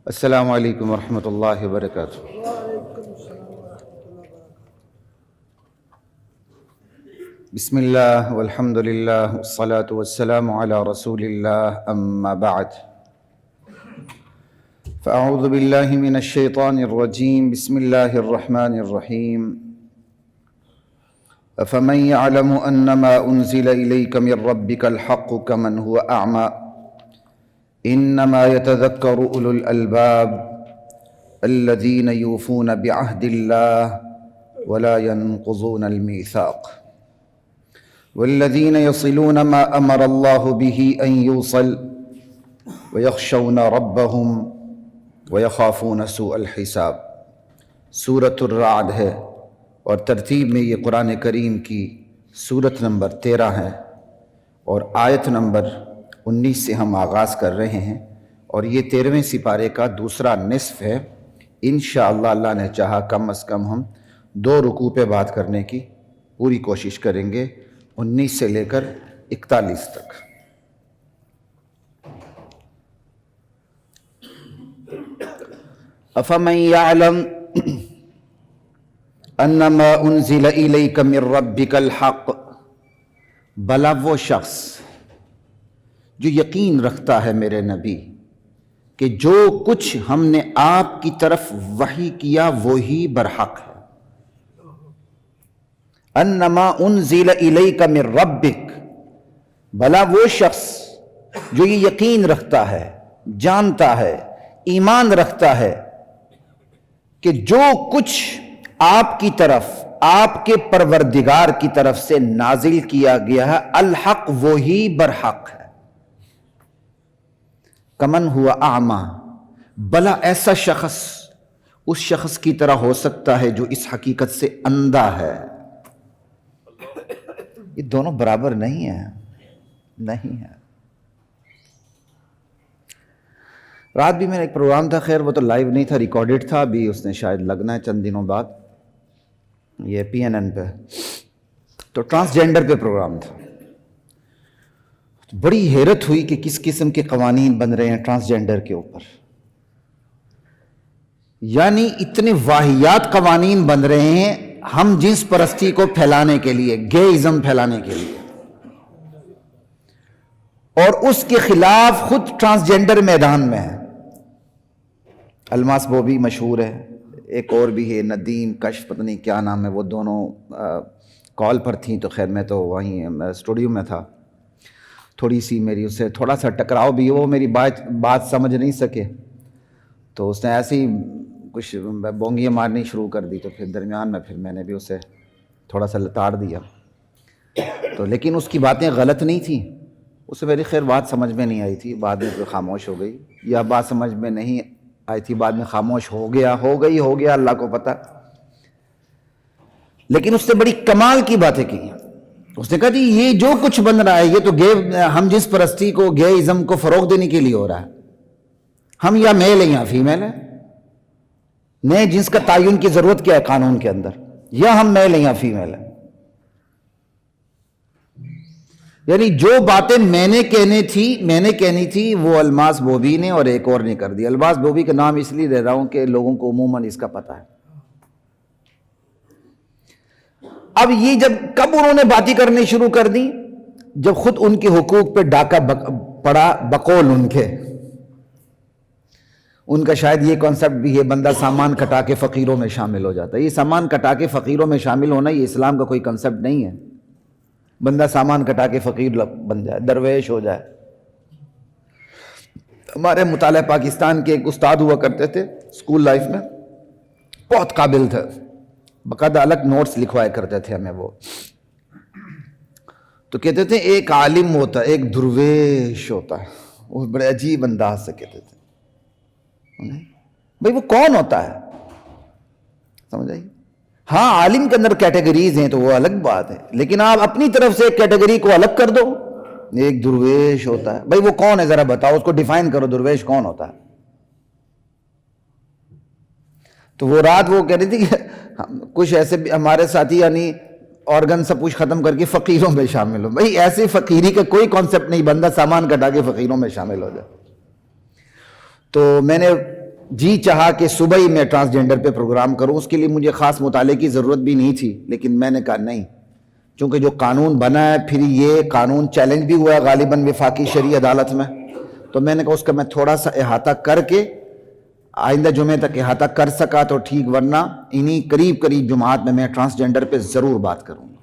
السلام علیکم ورحمۃ اللہ وبرکاتہ۔ وعلیکم السلام ورحمۃ اللہ وبرکاتہ۔ بسم اللہ والحمد للہ والصلاة والسلام علی رسول اللہ، اما بعد فاعوذ باللہ من الشیطان الرجیم، بسم اللہ الرحمن الرحیم۔ افمن يعلم انما انزل الیک من ربک الحق کمن هو اعمی انما يتذكر اولو الالباب الذين يوفون بعهد الله ولا ينقضون الميثاق والذين يصلون ما امر الله به ان يوصل ويخشون ربهم ويخافون سوء الحساب۔ سورۃ الرعد ہے اور ترتیب میں یہ قرآن کریم کی سورت نمبر 13 ہے اور آیت نمبر 19 سے ہم آغاز کر رہے ہیں، اور یہ 13ویں سپارے کا دوسرا نصف ہے۔ انشاءاللہ اللہ نے چاہا کم از کم ہم 2 رکوع پہ بات کرنے کی پوری کوشش کریں گے، 19 سے لے کر 41 تک۔ افمن یعلم انما انزل الیک من ربک الحق، بھلا وہ شخص جو یقین رکھتا ہے میرے نبی کہ جو کچھ ہم نے آپ کی طرف وحی کیا وہی برحق ہے۔ انما انزل الیک من ربک، بھلا وہ شخص جو یہ یقین رکھتا ہے، جانتا ہے، ایمان رکھتا ہے کہ جو کچھ آپ کی طرف، آپ کے پروردگار کی طرف سے نازل کیا گیا ہے، الحق وہی برحق ہے۔ کمن ہوا اعمی، بھلا ایسا شخص اس شخص کی طرح ہو سکتا ہے جو اس حقیقت سے اندھا ہے؟ یہ دونوں برابر نہیں ہیں، نہیں ہے۔ رات بھی میرا ایک پروگرام تھا، خیر وہ تو لائیو نہیں تھا، ریکارڈڈ تھا، ابھی اس نے شاید لگنا ہے چند دنوں بعد، یہ PNN پہ، تو ٹرانسجینڈر پہ پروگرام تھا۔ بڑی حیرت ہوئی کہ کس قسم کے قوانین بن رہے ہیں ٹرانسجینڈر کے اوپر، یعنی اتنے واہیات قوانین بن رہے ہیں ہم جنس پرستی کو پھیلانے کے لیے، گےازم پھیلانے کے لیے، اور اس کے خلاف خود ٹرانسجینڈر میدان میں ہے۔ الماس بوبی مشہور ہے، ایک اور بھی ہے ندیم کشف، پتہ نہیں کیا نام ہے، وہ دونوں کال پر تھیں، تو خیر میں تو وہیں اسٹوڈیو میں تھا، تھوڑی سی میری اس سے تھوڑا سا ٹکراؤ بھی، وہ میری بات سمجھ نہیں سکے، تو اس نے ایسے ہی کچھ بونگیاں مارنی شروع کر دی، تو پھر درمیان میں پھر میں نے بھی اسے تھوڑا سا لتاڑ دیا، تو لیکن اس کی باتیں غلط نہیں تھیں، اسے میری خیر بات سمجھ میں نہیں آئی تھی، بعد میں پھر خاموش ہو گئی، یا بات سمجھ میں نہیں آئی تھی بعد میں خاموش ہو گیا اللہ کو پتہ، لیکن اس نے بڑی کمال کی باتیں کی۔ اس نے کہا جی یہ جو کچھ بن رہا ہے یہ تو ہم جنس پرستی کو، گےازم کو فروغ دینے کے لیے ہو رہا ہے۔ ہم یا میل ہیں یا فیمیل ہیں، نئے جنس کا تعین کی ضرورت کیا ہے قانون کے اندر؟ یا ہم میل ہیں یا فیمیل ہیں۔ یعنی جو باتیں میں نے کہنی تھی وہ الماس بوبی نے اور ایک اور نے کر دی۔ الماس بوبی کا نام اس لیے لے رہا ہوں کہ لوگوں کو عموماً اس کا پتہ ہے۔ اب یہ جب کب انہوں نے باتیں کرنی شروع کر دی؟ جب خود ان کے حقوق پہ ڈاکہ پڑا بقول ان کا شاید یہ کانسیپٹ بھی ہے، بندہ سامان کٹا کے فقیروں میں شامل ہو جاتا ہے۔ یہ سامان کٹا کے فقیروں میں شامل ہونا یہ اسلام کا کوئی کنسیپٹ نہیں ہے۔ بندہ سامان کٹا کے فقیر بن جائے، درویش ہو جائے۔ ہمارے مطالعہ پاکستان کے ایک استاد ہوا کرتے تھے اسکول لائف میں، بہت قابل تھے، باقاعدہ الگ نوٹس لکھوایا کرتے تھے ہمیں وہ، تو کہتے تھے ایک عالم ہوتا ہے، ایک درویش ہوتا ہے، وہ بڑے عجیب انداز سے کہتے تھے۔ بھئی وہ کون ہوتا ہے؟ سمجھ آئی؟ ہاں عالم کے اندر کیٹیگریز ہیں تو وہ الگ بات ہے، لیکن آپ اپنی طرف سے ایک کیٹیگری کو الگ کر دو، ایک درویش ہوتا ہے۔ بھئی وہ کون ہے ذرا بتاؤ، اس کو ڈیفائن کرو، درویش کون ہوتا ہے؟ تو وہ رات وہ کہہ رہی تھی کہ کچھ ایسے ہمارے ساتھی یعنی آرگن سب کچھ ختم کر کے فقیروں میں شامل ہو۔ بھئی ایسی فقیری کا کوئی کانسیپٹ نہیں، بندہ سامان کٹا کے فقیروں میں شامل ہو جائے۔ تو میں نے جی چاہا کہ صبح ہی میں ٹرانسجینڈر پہ پروگرام کروں، اس کے لیے مجھے خاص مطالعے کی ضرورت بھی نہیں تھی، لیکن میں نے کہا نہیں، چونکہ جو قانون بنا ہے پھر یہ قانون چیلنج بھی ہوا ہے غالباً وفاقی شرعی عدالت میں، تو میں نے کہا اس کا میں تھوڑا سا احاطہ کر کے آئندہ جمعے تک احاطہ کر سکا تو ٹھیک، ورنہ انہی قریب جمعات میں ٹرانسجینڈر پہ ضرور بات کروں گا،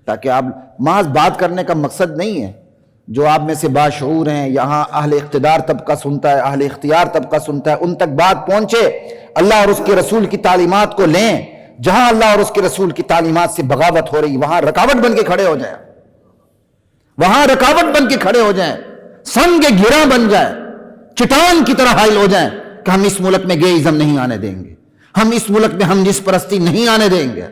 تاکہ آپ محض بات کرنے کا مقصد نہیں ہے، جو آپ میں سے باشعور ہیں، یہاں اہل اقتدار طبقہ سنتا ہے، اہل اختیار طبقہ سنتا ہے، ان تک بات پہنچے، اللہ اور اس کے رسول کی تعلیمات کو لیں، جہاں اللہ اور اس کے رسول کی تعلیمات سے بغاوت ہو رہی وہاں رکاوٹ بن کے کھڑے ہو جائیں، وہاں رکاوٹ بن کے کھڑے ہو جائیں، سنگ گرا بن جائیں، چٹان کی طرح حائل ہو جائیں کہ ہم اس ملک میں گے ازم نہیں آنے دیں گے، ہم اس ملک میں ہم جس پرستی نہیں آنے دیں گے۔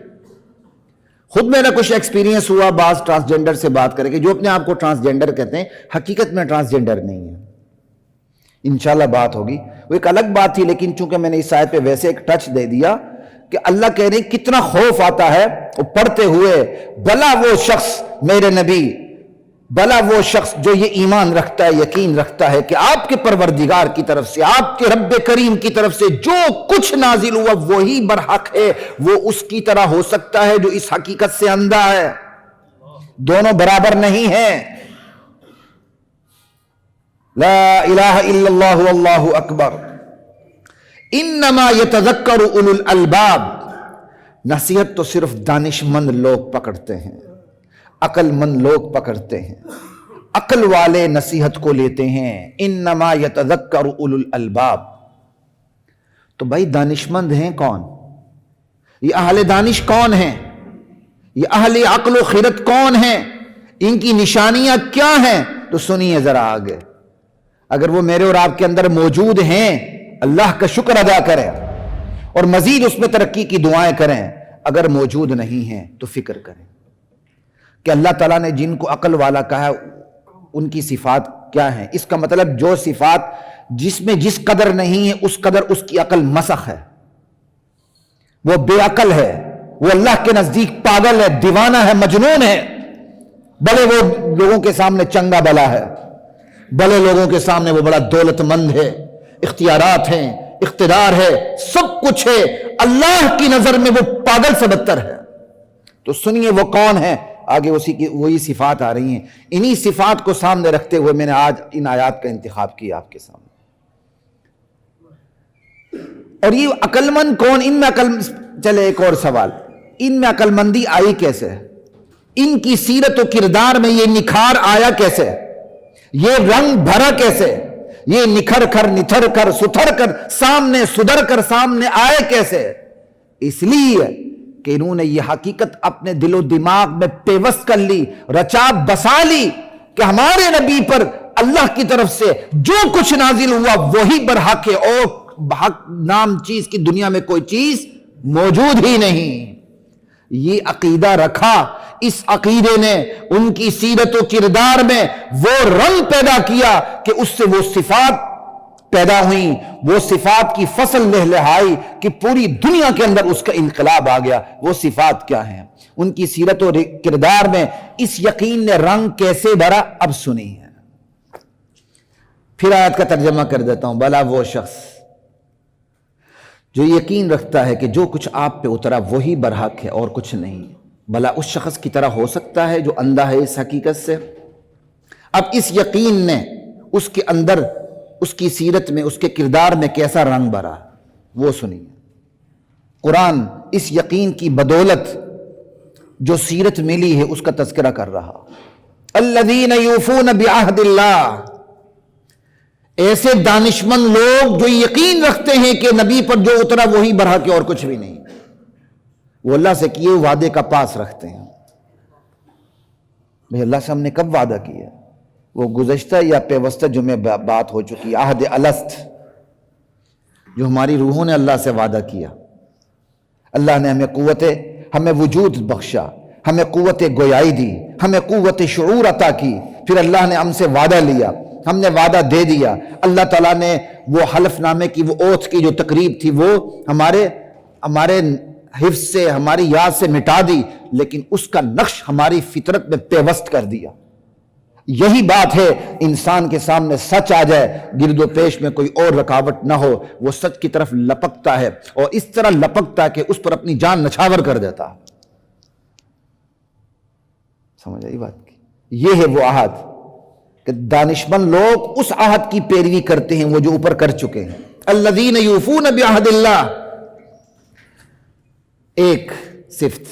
خود میرا کچھ ایکسپیرینس ہوا بعض ٹرانسجینڈر سے بات کرے کہ جو اپنے آپ کو ٹرانسجینڈر کہتے ہیں حقیقت میں ٹرانسجینڈر نہیں ہے، انشاءاللہ بات ہوگی، وہ ایک الگ بات تھی، لیکن چونکہ میں نے اس آیت پہ ویسے ایک ٹچ دے دیا کہ اللہ کہہ رہے ہیں کتنا خوف آتا ہے وہ پڑھتے ہوئے، بلا وہ شخص میرے نبی، بلا وہ شخص جو یہ ایمان رکھتا ہے، یقین رکھتا ہے کہ آپ کے پروردگار کی طرف سے، آپ کے رب کریم کی طرف سے جو کچھ نازل ہوا وہی برحق ہے، وہ اس کی طرح ہو سکتا ہے جو اس حقیقت سے اندھا ہے، دونوں برابر نہیں ہیں۔ لا الہ الا اللہ واللہ اکبر، انما یتذکر اولو الالباب، نصیحت تو صرف دانش مند لوگ پکڑتے ہیں، عقل مند لوگ پکڑتے ہیں، عقل والے نصیحت کو لیتے ہیں، انما یتذکر اولو الالباب۔ تو بھائی دانش مند ہیں کون؟ یہ اہل دانش کون ہیں؟ یہ اہل عقل و خرد کون ہیں؟ ان کی نشانیاں کیا ہیں؟ تو سنیے ذرا آگے، اگر وہ میرے اور آپ کے اندر موجود ہیں اللہ کا شکر ادا کریں اور مزید اس میں ترقی کی دعائیں کریں، اگر موجود نہیں ہیں تو فکر کریں کہ اللہ تعالیٰ نے جن کو عقل والا کہا ہے ان کی صفات کیا ہیں۔ اس کا مطلب جو صفات جس میں جس قدر نہیں ہے اس قدر اس کی عقل مسخ ہے، وہ بے عقل ہے، وہ اللہ کے نزدیک پاگل ہے، دیوانہ ہے، مجنون ہے، بھلے وہ لوگوں کے سامنے چنگا بلا ہے، بھلے لوگوں کے سامنے وہ بڑا دولت مند ہے، اختیارات ہیں، اقتدار ہے، سب کچھ ہے، اللہ کی نظر میں وہ پاگل سے بدتر ہے۔ تو سنیے وہ کون ہے، آگے اسی کی وہی صفات آ رہی ہیں، انہی صفات کو سامنے رکھتے ہوئے میں نے آج ان آیات کا انتخاب کیا آپ کے سامنے۔ اور یہ عقل مند کون؟ ان میں چلے ایک اور سوال، ان میں عقل مندی آئی کیسے؟ ان کی سیرت و کردار میں یہ نکھار آیا کیسے؟ یہ رنگ بھرا کیسے؟ یہ نکھر کر نتھر کر ستھر کر سامنے سدھر کر سامنے آئے کیسے؟ اس لیے کہ انہوں نے یہ حقیقت اپنے دل و دماغ میں پیوست کر لی، رچا بسا لی کہ ہمارے نبی پر اللہ کی طرف سے جو کچھ نازل ہوا وہی برحق ہے، اور حق نام چیز کی دنیا میں کوئی چیز موجود ہی نہیں۔ یہ عقیدہ رکھا، اس عقیدے نے ان کی سیرت و کردار میں وہ رنگ پیدا کیا کہ اس سے وہ صفات پیدا ہوئیں، وہ صفات کی فصل لہلہائی کہ پوری دنیا کے اندر اس کا انقلاب آ گیا۔ وہ صفات کیا ہیں؟ ان کی سیرت و کردار میں اس یقین نے رنگ کیسے بھرا؟ اب سنیے، پھر آیت کا ترجمہ کر دیتا ہوں۔ بلا وہ شخص جو یقین رکھتا ہے کہ جو کچھ آپ پہ اترا وہی برحق ہے اور کچھ نہیں، بلا اس شخص کی طرح ہو سکتا ہے جو اندھا ہے اس حقیقت سے؟ اب اس یقین نے اس کے اندر، اس کی سیرت میں، اس کے کردار میں کیسا رنگ بھرا، وہ سنیے۔ قرآن اس یقین کی بدولت جو سیرت ملی ہے اس کا تذکرہ کر رہا۔ الذین یوفون بعہد اللہ، ایسے دانشمند لوگ جو یقین رکھتے ہیں کہ نبی پر جو اترا وہی برحق ہے اور کچھ بھی نہیں، وہ اللہ سے کیے وعدے کا پاس رکھتے ہیں۔ بھئی اللہ سے ہم نے کب وعدہ کیا؟ وہ گزشتہ یا پیوستہ جمعے بات ہو چکی، عہد الست، جو ہماری روحوں نے اللہ سے وعدہ کیا۔ اللہ نے ہمیں وجود بخشا، ہمیں قوت گویائی دی، ہمیں قوت شعور عطا کی، پھر اللہ نے ہم سے وعدہ لیا، ہم نے وعدہ دے دیا۔ اللہ تعالیٰ نے وہ حلف نامے کی، وہ اوتھ کی جو تقریب تھی وہ ہمارے حفظ سے، ہماری یاد سے مٹا دی، لیکن اس کا نقش ہماری فطرت میں پیوست کر دیا۔ یہی بات ہے، انسان کے سامنے سچ آ جائے، گرد و پیش میں کوئی اور رکاوٹ نہ ہو، وہ سچ کی طرف لپکتا ہے اور اس طرح لپکتا ہے کہ اس پر اپنی جان نچھاور کر دیتا ہے۔ سمجھ آئی بات کی؟ یہ ہے وہ عہد کہ دانشمند لوگ اس عہد کی پیروی کرتے ہیں وہ جو اوپر کر چکے ہیں۔ الذین یوفون بعہد اللہ، ایک صفت،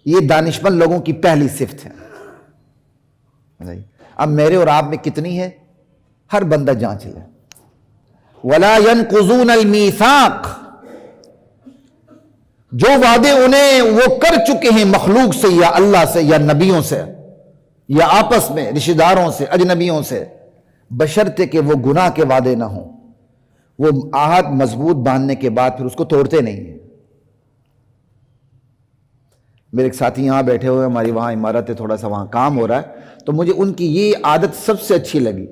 یہ دانشمند لوگوں کی پہلی صفت ہے۔ اب میرے اور آپ میں کتنی ہے؟ ہر بندہ جانچ لے۔ ولا ينقضون المیثاق، جو وعدے انہیں وہ کر چکے ہیں مخلوق سے یا اللہ سے یا نبیوں سے یا آپس میں رشتہ داروں سے اجنبیوں سے، بشرطے کہ وہ گناہ کے وعدے نہ ہوں، وہ عہد مضبوط باندھنے کے بعد پھر اس کو توڑتے نہیں ہیں۔ میرے ایک ساتھی یہاں بیٹھے ہوئے، ہماری وہاں عمارت ہے، تھوڑا سا وہاں کام ہو رہا ہے، تو مجھے ان کی یہ عادت سب سے اچھی لگی۔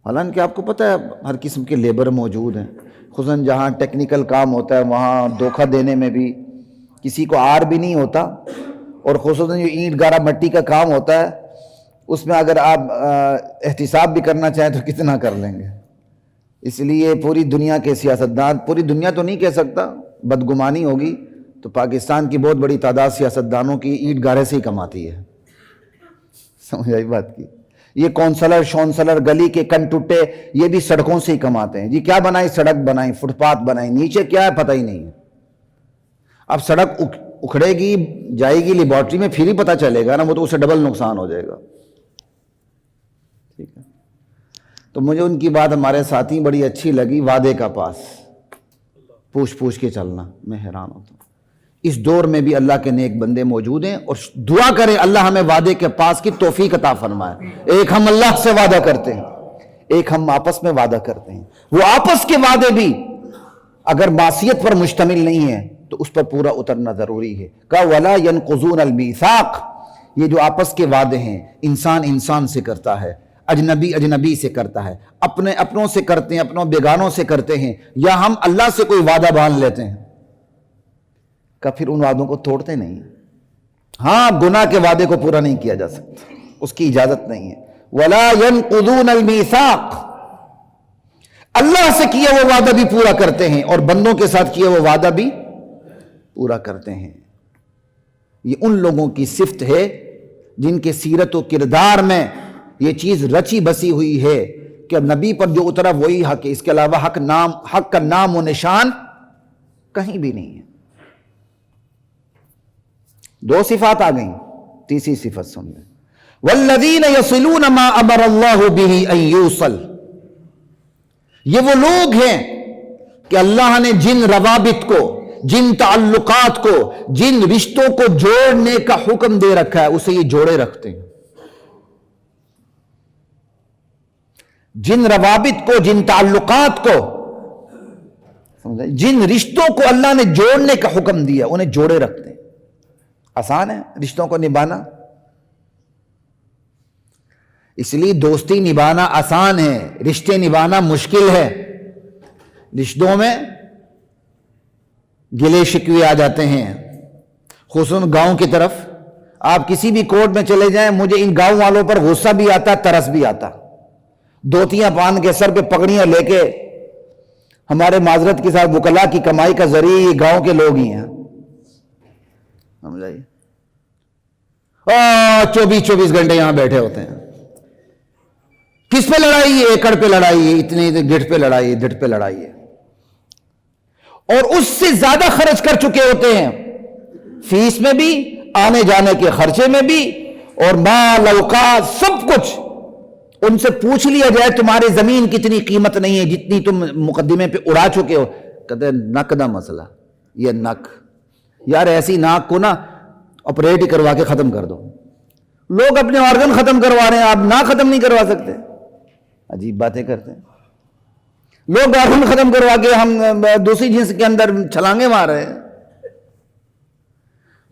حالانکہ آپ کو پتہ ہے ہر قسم کے لیبر موجود ہیں، خصوصاً جہاں ٹیکنیکل کام ہوتا ہے وہاں دھوکہ دینے میں بھی کسی کو آر بھی نہیں ہوتا، اور خصوصاً جو اینٹ گارا مٹی کا کام ہوتا ہے اس میں اگر آپ احتساب بھی کرنا چاہیں تو کتنا کر لیں گے۔ اس لیے پوری دنیا کے سیاستدان، پوری دنیا تو نہیں کہہ سکتا، بدگمانی ہوگی، تو پاکستان کی بہت بڑی تعداد سیاستدانوں کی اینٹ گارے سے ہی کماتی ہے۔ سمجھ آئی بات کی؟ یہ کونسلر شونسلر گلی کے کن ٹوٹے یہ بھی سڑکوں سے ہی کماتے ہیں۔ جی کیا بنائی؟ سڑک بنائی، فٹ پاتھ بنائی، نیچے کیا ہے پتہ ہی نہیں ہے۔ اب سڑک اکھڑے گی، جائے گی لیبارٹری میں، پھر ہی پتہ چلے گا نا، وہ تو اسے ڈبل نقصان ہو جائے گا۔ ٹھیک ہے، تو مجھے ان کی بات ہمارے ساتھی بڑی اچھی لگی، وعدے کا پاس پوچھ کے چلنا، میں حیران ہوتا ہوں۔ اس دور میں بھی اللہ کے نیک بندے موجود ہیں، اور دعا کریں اللہ ہمیں وعدے کے پاس کی توفیق عطا فرمائے۔ ایک ہم اللہ سے وعدہ کرتے ہیں، ایک ہم آپس میں وعدہ کرتے ہیں، وہ آپس کے وعدے بھی اگر معصیت پر مشتمل نہیں ہے تو اس پر پورا اترنا ضروری ہے۔ کہ ولا ينقضون المیثاق، یہ جو آپس کے وعدے ہیں انسان انسان سے کرتا ہے، اجنبی اجنبی سے کرتا ہے، اپنے اپنوں سے کرتے ہیں، اپنوں بیگانوں سے کرتے ہیں، یا ہم اللہ سے کوئی وعدہ باندھ لیتے ہیں کہ پھر ان وعدوں کو توڑتے نہیں ہیں۔ ہاں گناہ کے وعدے کو پورا نہیں کیا جا سکتا، اس کی اجازت نہیں ہے۔ ولا ينقضون المیثاق، اللہ سے کیا وہ وعدہ بھی پورا کرتے ہیں اور بندوں کے ساتھ کیا وہ وعدہ بھی پورا کرتے ہیں۔ یہ ان لوگوں کی صفت ہے جن کے سیرت و کردار میں یہ چیز رچی بسی ہوئی ہے کہ نبی پر جو اترا وہی حق ہے، اس کے علاوہ حق کا نام و نشان کہیں بھی نہیں ہے۔ دو صفات آ گئیں، تیسری صفت سن لیں۔ والذین یصلون ما امر اللہ بہ ان یوصل، یہ وہ لوگ ہیں کہ اللہ نے جن روابط کو، جن تعلقات کو، جن رشتوں کو جوڑنے کا حکم دے رکھا ہے اسے یہ جوڑے رکھتے ہیں۔ جن روابط کو، جن تعلقات کو، جن رشتوں کو اللہ نے جوڑنے کا حکم دیا انہیں جوڑے رکھتے ہیں۔ آسان ہے رشتوں کو نبھانا، اس لیے دوستی نبھانا آسان ہے، رشتے نبھانا مشکل ہے۔ رشتوں میں گلے شکوے آ جاتے ہیں، خصوصاً گاؤں کی طرف۔ آپ کسی بھی کوٹ میں چلے جائیں، مجھے ان گاؤں والوں پر غصہ بھی آتا، ترس بھی آتا۔ دوتیاں باندھ کے، سر پہ پگڑیاں لے کے، ہمارے معذرت کے ساتھ وکلا کی کمائی کا ذریعہ یہ گاؤں کے لوگ ہی ہیں۔ سمجھائیے، 24 گھنٹے یہاں بیٹھے ہوتے ہیں۔ کس پہ لڑائی ہے؟ ایکڑ پہ لڑائی ہے، اتنے گٹھ پہ لڑائی ہے، دھٹ پہ لڑائی ہے، اور اس سے زیادہ خرچ کر چکے ہوتے ہیں، فیس میں بھی، آنے جانے کے خرچے میں بھی، اور مال اوقات سب کچھ۔ ان سے پوچھ لیا جائے تمہاری زمین کتنی قیمت نہیں ہے جتنی تم مقدمے پہ اڑا چکے ہو، کہتے ہیں نک دا مسئلہ، یہ نک، یار ایسی ناک کو نا آپریٹ ہی کروا کے ختم کر دو۔ لوگ اپنے آرگن ختم کروا رہے ہیں، آپ ناک ختم نہیں کروا سکتے؟ عجیب باتیں کرتے ہیں لوگ، آرگن ختم کروا کے ہم دوسری جنس کے اندر چھلانگے مار رہے ہیں۔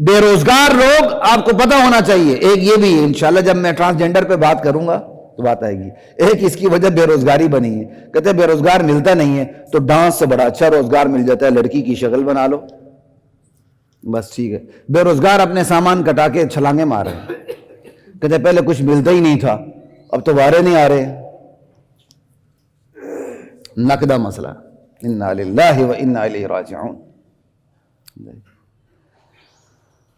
بے روزگار لوگ، آپ کو پتہ ہونا چاہیے، ایک یہ بھی ہے، انشاءاللہ جب میں ٹرانسجینڈر پہ بات کروں گا تو بات آئے گی، ایک اس کی وجہ بے روزگاری بنی ہے۔ کہتے ہیں بے روزگار ملتا نہیں ہے تو ڈانس سے بڑا اچھا روزگار مل جاتا ہے، لڑکی کی شکل بنا لو بس ٹھیک ہے۔ بے روزگار اپنے سامان کٹا کے چھلانگے مار رہے ہیں۔ کہتے پہلے کچھ ملتا ہی نہیں تھا، اب تو وارے نہیں آ رہے، نقدہ مسئلہ۔ انا للہ و انا الیہ راجعون۔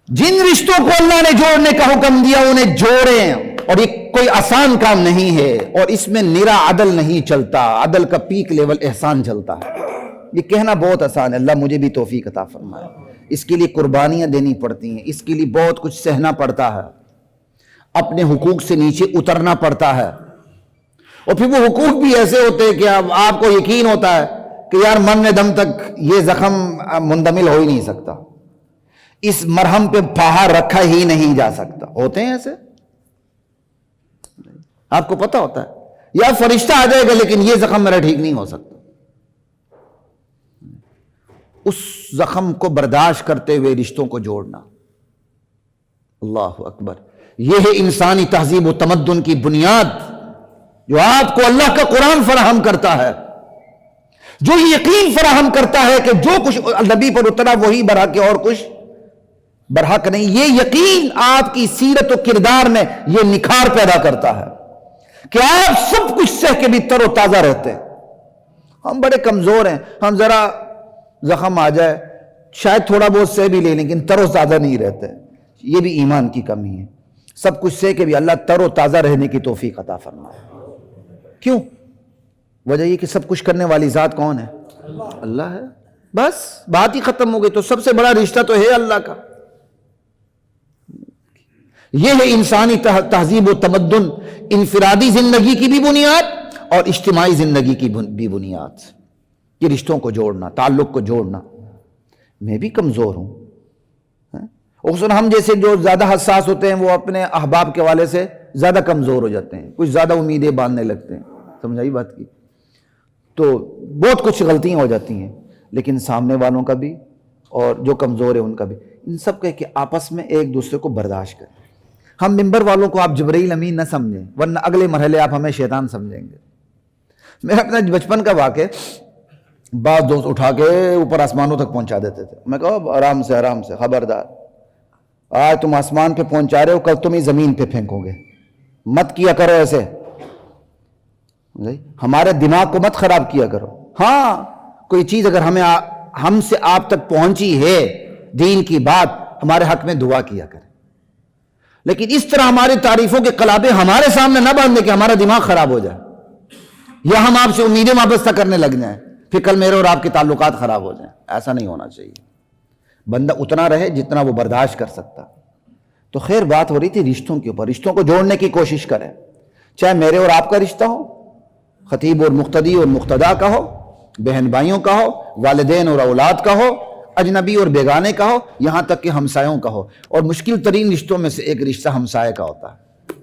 جن رشتوں کو اللہ نے جوڑنے کا حکم دیا انہیں جوڑیں، اور یہ کوئی آسان کام نہیں ہے، اور اس میں نرا عدل نہیں چلتا، عدل کا پیک لیول احسان چلتا ہے۔ یہ کہنا بہت آسان ہے، اللہ مجھے بھی توفیق عطا فرمائے۔ اس کے لیے قربانیاں دینی پڑتی ہیں، اس کے لیے بہت کچھ سہنا پڑتا ہے، اپنے حقوق سے نیچے اترنا پڑتا ہے، اور پھر وہ حقوق بھی ایسے ہوتے ہیں کہ اب آپ کو یقین ہوتا ہے کہ یار مرنے دم تک یہ زخم مندمل ہو ہی نہیں سکتا، اس مرہم پہ پھاہا رکھا ہی نہیں جا سکتا۔ ہوتے ہیں ایسے، آپ کو پتہ ہوتا ہے یا فرشتہ آ جائے گا لیکن یہ زخم میرا ٹھیک نہیں ہو سکتا۔ اس زخم کو برداشت کرتے ہوئے رشتوں کو جوڑنا، اللہ اکبر، یہ ہے انسانی تہذیب و تمدن کی بنیاد، جو آپ کو اللہ کا قرآن فراہم کرتا ہے، جو یہ یقین فراہم کرتا ہے کہ جو کچھ نبی پر اترا وہی برحق ہے اور کچھ برحق نہیں۔ یہ یقین آپ کی سیرت و کردار میں یہ نکھار پیدا کرتا ہے کہ آپ سب کچھ سہ کے بھی تر و تازہ رہتے ہیں۔ ہم بڑے کمزور ہیں، ہم ذرا زخم آ جائے شاید تھوڑا بہت سہ بھی لیں لیکن تر و تازہ نہیں رہتے، یہ بھی ایمان کی کمی ہے۔ سب کچھ سہ کے بھی اللہ تر و تازہ رہنے کی توفیق عطا فرمائے۔ کیوں؟ وجہ یہ کہ سب کچھ کرنے والی ذات کون ہے؟ اللہ ہے، بس بات ہی ختم ہو گئی۔ تو سب سے بڑا رشتہ تو ہے اللہ کا۔ یہ ہے انسانی تہذیب و تمدن، انفرادی زندگی کی بھی بنیاد اور اجتماعی زندگی کی بھی بنیاد، یہ رشتوں کو جوڑنا، تعلق کو جوڑنا۔ میں بھی کمزور ہوں، خصوصاً ہم جیسے جو زیادہ حساس ہوتے ہیں وہ اپنے احباب کے حوالے سے زیادہ کمزور ہو جاتے ہیں، کچھ زیادہ امیدیں باندھنے لگتے ہیں، سمجھائی بات کی؟ تو بہت کچھ غلطیاں ہو جاتی ہیں، لیکن سامنے والوں کا بھی اور جو کمزور ہے ان کا بھی، ان سب کہ آپس میں ایک دوسرے کو برداشت کریں۔ ہم ممبر والوں کو آپ جبرائیل امین نہ سمجھیں، ورنہ اگلے مرحلے آپ ہمیں شیطان سمجھیں گے۔ میں اپنا بچپن کا واقعہ، بعض دوست اٹھا کے اوپر آسمانوں تک پہنچا دیتے تھے، میں کہا آرام سے آرام سے، خبردار، آج تم آسمان پہ پہنچا رہے ہو، کل تم ہی زمین پہ پھینکو گے، مت کیا کرو ایسے، ہمارے دماغ کو مت خراب کیا کرو۔ ہاں کوئی چیز اگر ہم سے آپ تک پہنچی ہے دین کی بات، ہمارے حق میں دعا کیا کریں، لیکن اس طرح ہماری تعریفوں کے قلابے ہمارے سامنے نہ باندھیں کہ ہمارا دماغ خراب ہو جائے یا ہم آپ سے امیدیں وابستہ کرنے لگ جائیں، پھر کل میرے اور آپ کے تعلقات خراب ہو جائیں۔ ایسا نہیں ہونا چاہیے، بندہ اتنا رہے جتنا وہ برداشت کر سکتا۔ تو خیر بات ہو رہی تھی رشتوں کے اوپر، رشتوں کو جوڑنے کی کوشش کریں، چاہے میرے اور آپ کا رشتہ ہو، خطیب اور مقتدی اور مقتدیٰ کا ہو، بہن بھائیوں کا ہو، والدین اور اولاد کا ہو، اجنبی اور بیگانے کا ہو، یہاں تک کہ ہمسایوں کا ہو۔ اور مشکل ترین رشتوں میں سے ایک رشتہ ہمسائے کا ہوتا ہے،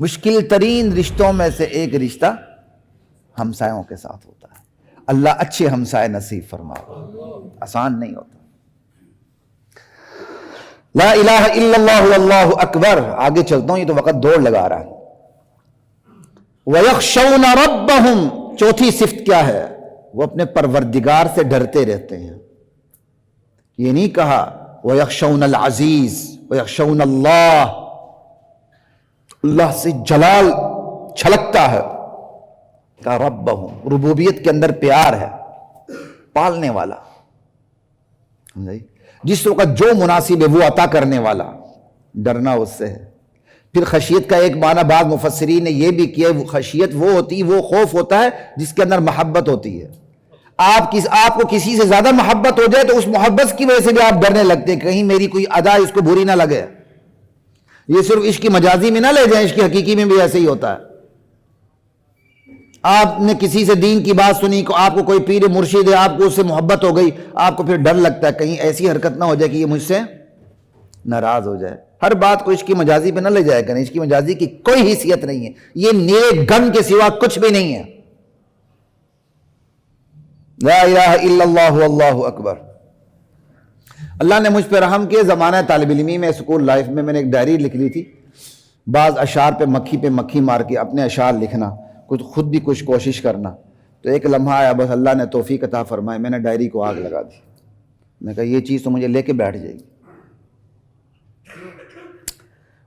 مشکل ترین رشتوں میں سے ایک رشتہ ہمسایوں کے ساتھ ہوتا ہے۔ اللہ اچھے ہمسائے نصیب فرمائے، آسان نہیں ہوتا۔ لا الہ الا اللہ واللہ اکبر۔ آگے چلتا ہوں، یہ تو وقت دوڑ لگا رہا ہے۔ وَيَخْشَوْنَ رَبَّهُمْ، چوتھی صفت کیا ہے؟ وہ اپنے پروردگار سے ڈرتے رہتے ہیں۔ یہ نہیں کہا وَيَخْشَوْنَ الْعَزِيزِ وَيَخْشَوْنَ اللَّهِ، اللہ سے جلال چھلکتا ہے، کہا ربہم، ربوبیت کے اندر پیار ہے، پالنے والا، جس وقت جو مناسب ہے وہ عطا کرنے والا، ڈرنا اس سے ہے۔ پھر خشیت کا ایک معنی بعض مفسرین نے یہ بھی کیا، خشیت وہ ہوتی ہے، وہ خوف ہوتا ہے جس کے اندر محبت ہوتی ہے۔ آپ کو کسی سے زیادہ محبت ہو جائے تو اس محبت کی وجہ سے بھی آپ ڈرنے لگتے ہیں، کہیں میری کوئی ادا اس کو بری نہ لگے۔ یہ صرف عشق کی مجازی میں نہ لے جائیں، عشق کی حقیقی میں بھی ایسے ہی ہوتا ہے۔ آپ نے کسی سے دین کی بات سنی، آپ کو کوئی پیر مرشد ہے، آپ کو اس سے محبت ہو گئی، آپ کو پھر ڈر لگتا ہے کہیں ایسی حرکت نہ ہو جائے کہ یہ مجھ سے ناراض ہو جائے۔ ہر بات کو عشق کی مجازی پہ نہ لے جائے کریں، عشق کی مجازی کی کوئی حیثیت نہیں ہے، یہ نیک گن کے سوا کچھ بھی نہیں ہے۔ لا الہ الا اللہ واللہ اکبر۔ اللہ نے مجھ پہ رحم کیا، زمانہ طالب علمی میں، اسکول لائف میں نے ایک ڈائری لکھ لی تھی، بعض اشعار پہ مکھی مار کے اپنے اشعار لکھنا، خود بھی کچھ کوشش کرنا۔ تو ایک لمحہ آیا، بس اللہ نے توفیق عطا فرمائے، میں نے ڈائری کو آگ لگا دی۔ میں کہا یہ چیز تو مجھے لے کے بیٹھ جائے گی۔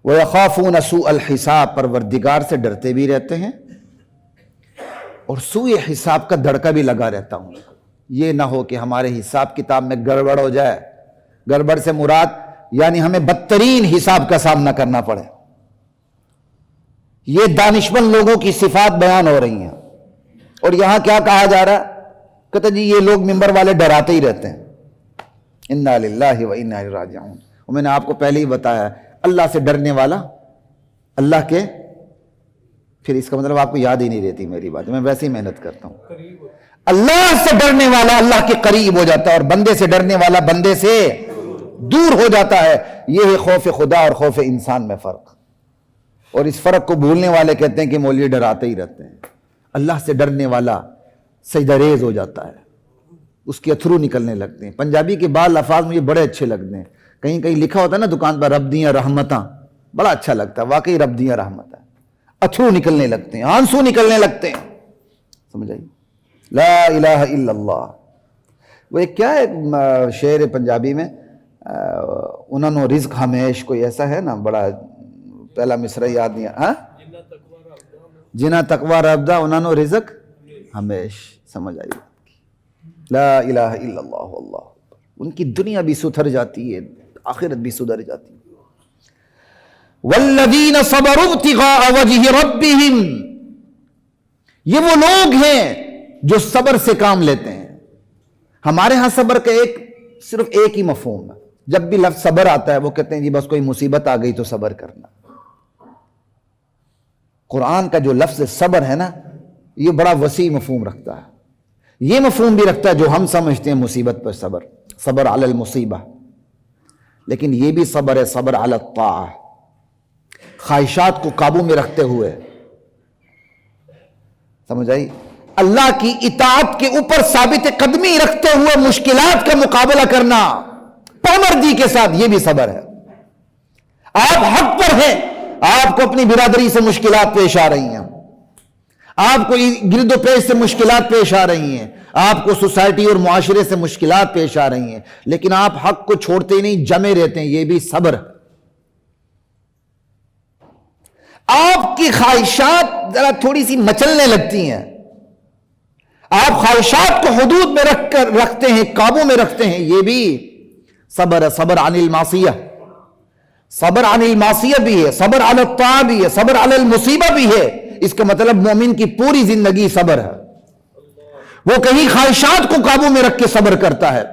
وَيَخَافُونَ سُوءَ الْحِسَابِ، پروردگار سے ڈرتے بھی رہتے ہیں اور سوء حساب کا دڑکا بھی لگا رہتا ہوں. یہ نہ ہو کہ ہمارے حساب کتاب میں گڑبڑ ہو جائے. گڑبڑ سے مراد یعنی ہمیں بدترین حساب کا سامنا کرنا پڑے. یہ دانشمند لوگوں کی صفات بیان ہو رہی ہیں. اور یہاں کیا کہا جا رہا ہے؟ کہتا جی یہ لوگ ممبر والے ڈراتے ہی رہتے ہیں. انا للہ و انا الیہ راجعون. اور میں نے آپ کو پہلے ہی بتایا اللہ سے ڈرنے والا اللہ کے، پھر اس کا مطلب آپ کو یاد ہی نہیں رہتی میری بات، میں ویسے ہی محنت کرتا ہوں. اللہ سے ڈرنے والا اللہ کے قریب ہو جاتا ہے اور بندے سے ڈرنے والا بندے سے دور ہو جاتا ہے. یہ ہے خوف خدا اور خوف انسان میں فرق. اور اس فرق کو بھولنے والے کہتے ہیں کہ مولوی ڈراتے ہی رہتے ہیں. اللہ سے ڈرنے والا سجدہ ریز ہو جاتا ہے، اس کے اتھرو نکلنے لگتے ہیں. پنجابی کے بعض الفاظ مجھے بڑے اچھے لگتے ہیں. کہیں کہیں لکھا ہوتا ہے نا دکان پر رب دیاں رحمتاں، بڑا اچھا لگتا ہے. واقعی رب دیاں رحمتاں، اتھرو نکلنے لگتے ہیں، آنسو نکلنے لگتے ہیں. سمجھ آئی؟ لا الہ الا اللہ. وہ ایک کیا ہے شعر پنجابی میں، انہوں نے رزق ہمیش، کوئی ایسا ہے نا، بڑا پہلا مصرع یاد نہیں. ہاں، جنہ تقوی ربدا انہوں نے رزق ہمیش. سمجھ آئی؟ لا الہ الا اللہ واللہ. ان کی دنیا بھی سدھر جاتی ہے، آخرت بھی سدھر جاتی ہے. والذین صبروا ابتغاء وجہ ربہم، یہ وہ لوگ ہیں جو صبر سے کام لیتے ہیں. ہمارے ہاں صبر کا صرف ایک ہی مفہوم ہے. جب بھی لفظ صبر آتا ہے وہ کہتے ہیں جی بس کوئی مصیبت آ گئی تو صبر کرنا. قرآن کا جو لفظ صبر ہے نا یہ بڑا وسیع مفہوم رکھتا ہے. یہ مفہوم بھی رکھتا ہے جو ہم سمجھتے ہیں مصیبت پر صبر، صبر علی المصیبہ، لیکن یہ بھی صبر ہے صبر علی الطاعہ، خواہشات کو قابو میں رکھتے ہوئے. سمجھ آئی؟ اللہ کی اطاعت کے اوپر ثابت قدمی رکھتے ہوئے مشکلات کا مقابلہ کرنا پامردی کے ساتھ، یہ بھی صبر ہے. آپ حق پر ہیں، آپ کو اپنی برادری سے مشکلات پیش آ رہی ہیں، آپ کو گرد و پیش سے مشکلات پیش آ رہی ہیں، آپ کو سوسائٹی اور معاشرے سے مشکلات پیش آ رہی ہیں، لیکن آپ حق کو چھوڑتے نہیں، جمے رہتے ہیں، یہ بھی صبر ہے. آپ کی خواہشات ذرا تھوڑی سی مچلنے لگتی ہیں، آپ خواہشات کو حدود میں رکھ کر رکھتے ہیں، قابو میں رکھتے ہیں، یہ بھی صبر ہے. صبر عن المعصیہ، صبر عن المعصیہ بھی ہے، صبر علی الطاعہ بھی ہے، صبر علی المصیبہ بھی ہے. اس کا مطلب مومن کی پوری زندگی صبر ہے. وہ کہیں خواہشات کو قابو میں رکھ کے صبر کرتا ہے،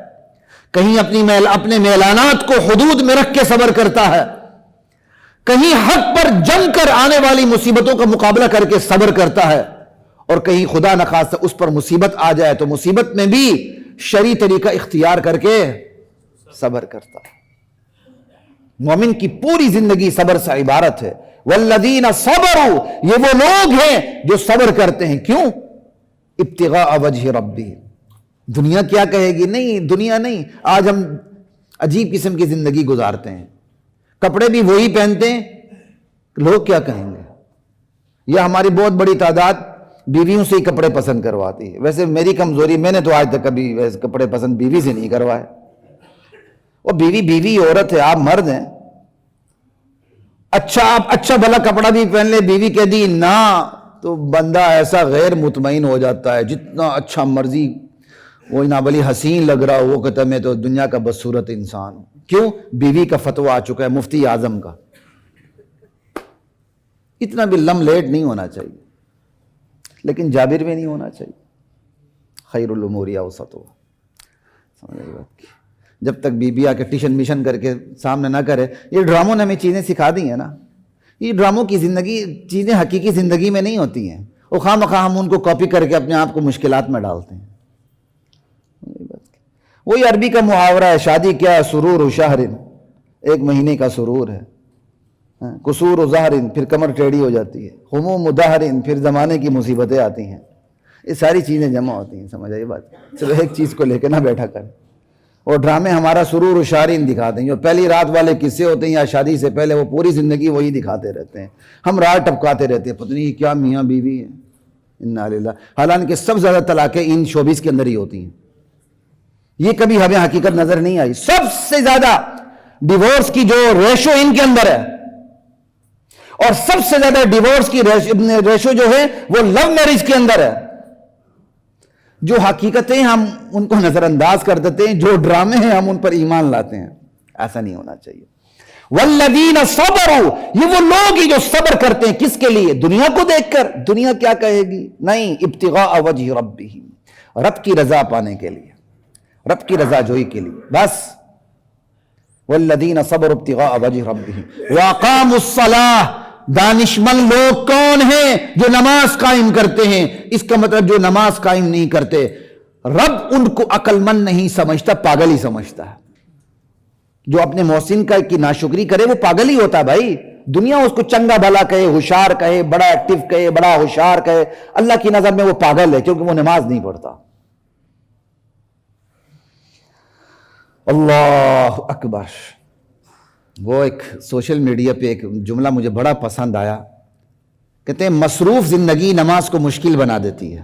کہیں اپنے میلانات کو حدود میں رکھ کے صبر کرتا ہے، کہیں حق پر جم کر آنے والی مصیبتوں کا مقابلہ کر کے صبر کرتا ہے، اور کہیں خدا نخواستہ اس پر مصیبت آ جائے تو مصیبت میں بھی شرعی طریقہ اختیار کر کے صبر کرتا ہے. مومن کی پوری زندگی صبر سے عبارت ہے. والذین صبروا، یہ وہ لوگ ہیں جو صبر کرتے ہیں. کیوں؟ ابتغاء وجہ ربی. دنیا کیا کہے گی؟ نہیں، دنیا نہیں. آج ہم عجیب قسم کی زندگی گزارتے ہیں، کپڑے بھی وہی پہنتے ہیں، لوگ کیا کہیں گے. یہ ہماری بہت بڑی تعداد بیویوں سے ہی کپڑے پسند کرواتی ہے. ویسے میری کمزوری، میں نے تو آج تک کبھی ویسے کپڑے پسند بیوی سے نہیں کروائے. وہ بیوی عورت ہے، آپ مرد ہیں. اچھا آپ اچھا بھلا کپڑا بھی پہن لے، بیوی کہہ دی نہ، تو بندہ ایسا غیر مطمئن ہو جاتا ہے. جتنا اچھا مرضی وہ نہ بلی حسین لگ رہا ہو، وہ کہتا ہے میں تو دنیا کا بدصورت انسان ہوں. کیوں؟ بیوی کا فتویٰ آ چکا ہے مفتی اعظم کا. اتنا بھی لم لیٹ نہیں ہونا چاہیے، لیکن جابر بھی نہیں ہونا چاہیے. خیر الامور اوسطها. سمجھ آئی بات کی؟ جب تک بیوی آ کے ٹیشن میشن کر کے سامنے نہ کرے. یہ ڈراموں نے ہمیں چیزیں سکھا دی ہیں نا. یہ ڈراموں کی زندگی چیزیں حقیقی زندگی میں نہیں ہوتی ہیں. وہ خواہ مخواہ ہم ان کو کاپی کر کے اپنے آپ کو مشکلات میں ڈالتے ہیں. وہی عربی کا محاورہ ہے، شادی کیا ہے؟ سرور شہر، ایک مہینے کا سرور ہے. قصور ظہر، پھر کمر ٹیڑھی ہو جاتی ہے. ہموم دہر، پھر زمانے کی مصیبتیں آتی ہیں. یہ ساری چیزیں جمع ہوتی ہیں. سمجھ آئی بات؟ صرف ایک چیز کو لے کے نہ بیٹھا کر. اور ڈرامے ہمارا سرور و شارین دکھاتے ہیں. جو پہلی رات والے قصے ہوتے ہیں یا شادی سے پہلے، وہ پوری زندگی وہی دکھاتے رہتے ہیں. ہم رات ٹپکاتے رہتے ہیں، پتہ نہیں کیا میاں بیوی ہے. انا للہ. حالانکہ سب سے زیادہ طلاقیں ان شوبز کے اندر ہی ہوتی ہیں. یہ کبھی ہمیں حقیقت نظر نہیں آئی. سب سے زیادہ ڈیورس کی جو ریشو ان کے اندر ہے اور سب سے زیادہ ڈیورس کی ریشو جو ہے وہ لو میرج کے اندر ہے. جو حقیقتیں ہم ان کو نظر انداز کر دیتے ہیں, جو ڈرامے ہیں ہم ان پر ایمان لاتے ہیں. ایسا نہیں ہونا چاہیے. والذین صبروا, یہ وہ لوگ ہی جو صبر کرتے ہیں. کس کے لیے؟ دنیا کو دیکھ کر, دنیا کیا کہے گی, نہیں, ابتغاء وجہ ربہم, رب کی رضا پانے کے لیے, رب کی رضا جوئی کے لیے بس. والذین صبروا ابتغاء وجہ ربہم واقاموا الصلاۃ, دانشمند لوگ کون ہیں؟ جو نماز قائم کرتے ہیں. اس کا مطلب جو نماز قائم نہیں کرتے, رب ان کو عقل مند نہیں سمجھتا, پاگل ہی سمجھتا ہے. جو اپنے محسن کی ناشکری کرے وہ پاگل ہی ہوتا ہے بھائی. دنیا اس کو چنگا بھلا کہے, ہوشیار کہے, بڑا ایکٹیو کہے, بڑا ہوشیار کہے, اللہ کی نظر میں وہ پاگل ہے, کیونکہ وہ نماز نہیں پڑھتا. اللہ اکبر. وہ ایک سوشل میڈیا پہ ایک جملہ مجھے بڑا پسند آیا, کہتے ہیں مصروف زندگی نماز کو مشکل بنا دیتی ہے,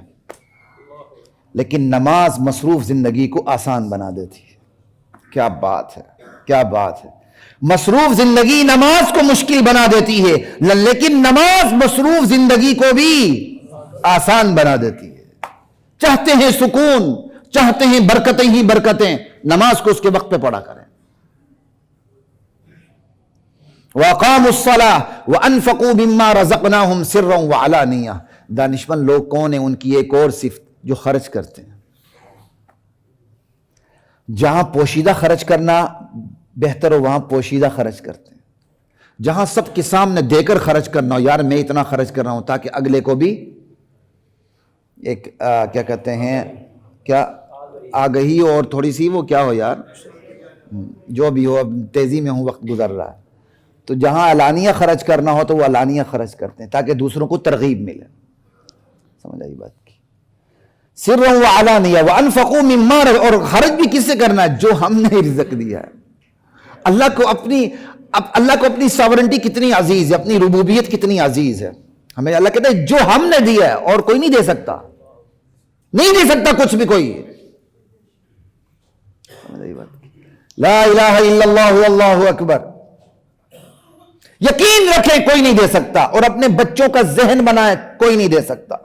لیکن نماز مصروف زندگی کو آسان بنا دیتی ہے. کیا بات ہے, کیا بات ہے. مصروف زندگی نماز کو مشکل بنا دیتی ہے, لیکن نماز مصروف زندگی کو بھی آسان بنا دیتی ہے. چاہتے ہیں سکون, چاہتے ہیں برکتیں ہی برکتیں, نماز کو اس کے وقت پہ پڑھا کریں. وَأَقَامُوا الصَّلَاةَ وَأَنفَقُوا مِمَّا رَزَقْنَاهُمْ سِرًّا وَعَلَانِيَةً. دانشمند لوگ کون ہیں؟ ان کی ایک اور صفت, جو خرچ کرتے ہیں. جہاں پوشیدہ خرچ کرنا بہتر ہو وہاں پوشیدہ خرچ کرتے ہیں. جہاں سب کے سامنے دے کر خرچ کرنا ہو, یار میں اتنا خرچ کر رہا ہوں, تاکہ اگلے کو بھی ایک کیا کہتے ہیں, کیا آگہی اور تھوڑی سی وہ کیا ہو یار, جو بھی ہو, اب تیزی میں ہوں, وقت گزر رہا ہے. تو جہاں علانیہ خرچ کرنا ہو تو وہ علانیہ خرچ کرتے ہیں, تاکہ دوسروں کو ترغیب ملے. سمجھ آئی بات کی؟ سرًا وعلانیہ وانفقوا مما, اور خرچ بھی کس سے کرنا ہے؟ جو ہم نے رزق دیا ہے. اللہ کو اپنی ساورنٹی کتنی عزیز ہے, اپنی ربوبیت کتنی عزیز ہے. ہمیں اللہ کہتا ہے جو ہم نے دیا ہے, اور کوئی نہیں دے سکتا, نہیں دے سکتا کچھ بھی کوئی. لا الہ الا اللہ واللہ اکبر. یقین رکھیں کوئی نہیں دے سکتا, اور اپنے بچوں کا ذہن بنائیں, کوئی نہیں دے سکتا.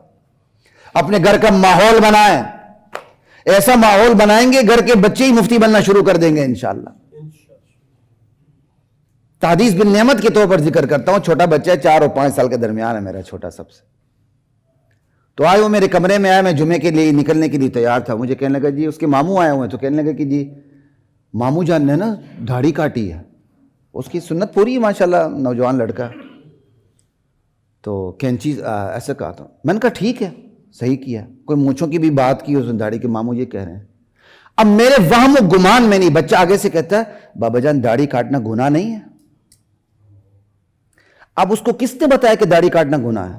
اپنے گھر کا ماحول بنائیں, ایسا ماحول بنائیں گے گھر کے بچے ہی مفتی بننا شروع کر دیں گے انشاءاللہ. تحدیث بن نعمت کے طور پر ذکر کرتا ہوں, چھوٹا بچہ ہے, 4 اور 5 سال کے درمیان ہے میرا چھوٹا سب سے. تو آئے وہ میرے کمرے میں آیا, میں جمعے کے لیے نکلنے کے لیے تیار تھا. مجھے کہنے لگا جی, اس کے ماموں آئے ہوئے ہیں, تو کہنے لگا کہ جی ماموں جان نے نا داڑھی کاٹی ہے. اس کی سنت پوری ہے ماشاءاللہ, نوجوان لڑکا. تو کینچی ایسا کہا تھا. میں نے کہا ٹھیک ہے, صحیح کیا. کوئی مونچھوں کی بھی بات کی اس نے داڑھی کے, ماموں یہ کہہ رہے ہیں. اب میرے وہم و گمان میں نہیں, بچہ آگے سے کہتا ہے بابا جان داڑھی کاٹنا گناہ نہیں ہے. اب اس کو کس نے بتایا کہ داڑھی کاٹنا گناہ ہے؟